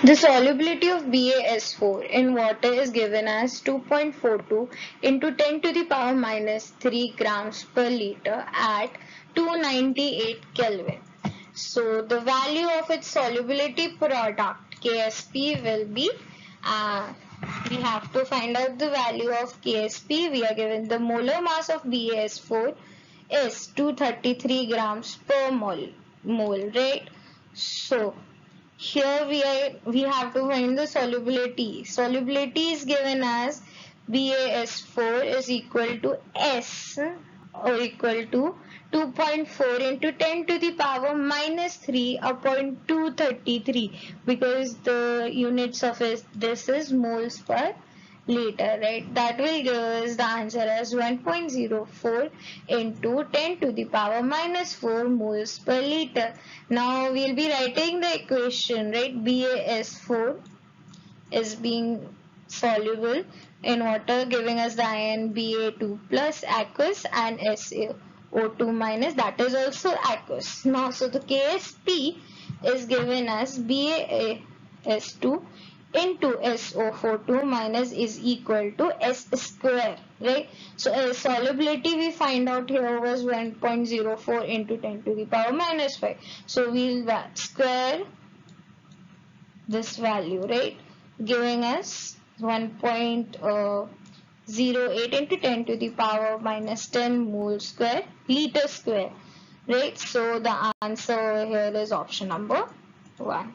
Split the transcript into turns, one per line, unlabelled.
The solubility of BaS4 in water is given as 2.42 into 10 to the power minus 3 grams per liter at 298 Kelvin. So the value of its solubility product KSP will be, we have to find out the value of KSP. We are given the molar mass of BaS4 is 233 grams per mole, right? So here we have to find the solubility. Solubility is given as BaS4 is equal to S or equal to 2.4 into 10 to the power minus 3 upon 233, because the units of this is moles per liter, right? That will give us the answer as 1.04 into 10 to the power minus 4 moles per liter. Now we'll be writing the equation, right? BaS4 is being soluble in water, giving us the ion Ba2 plus aqueous and SaO2 minus, that is also aqueous. Now, so the KSP is given as BaS2 into SO42 minus is equal to S square, right? So solubility we find out here was 1.04 into 10 to the power minus 5. So we'll square this value, right? Giving us 1.08 into 10 to the power minus 10 mole square liter square, right? So the answer here is option number 1.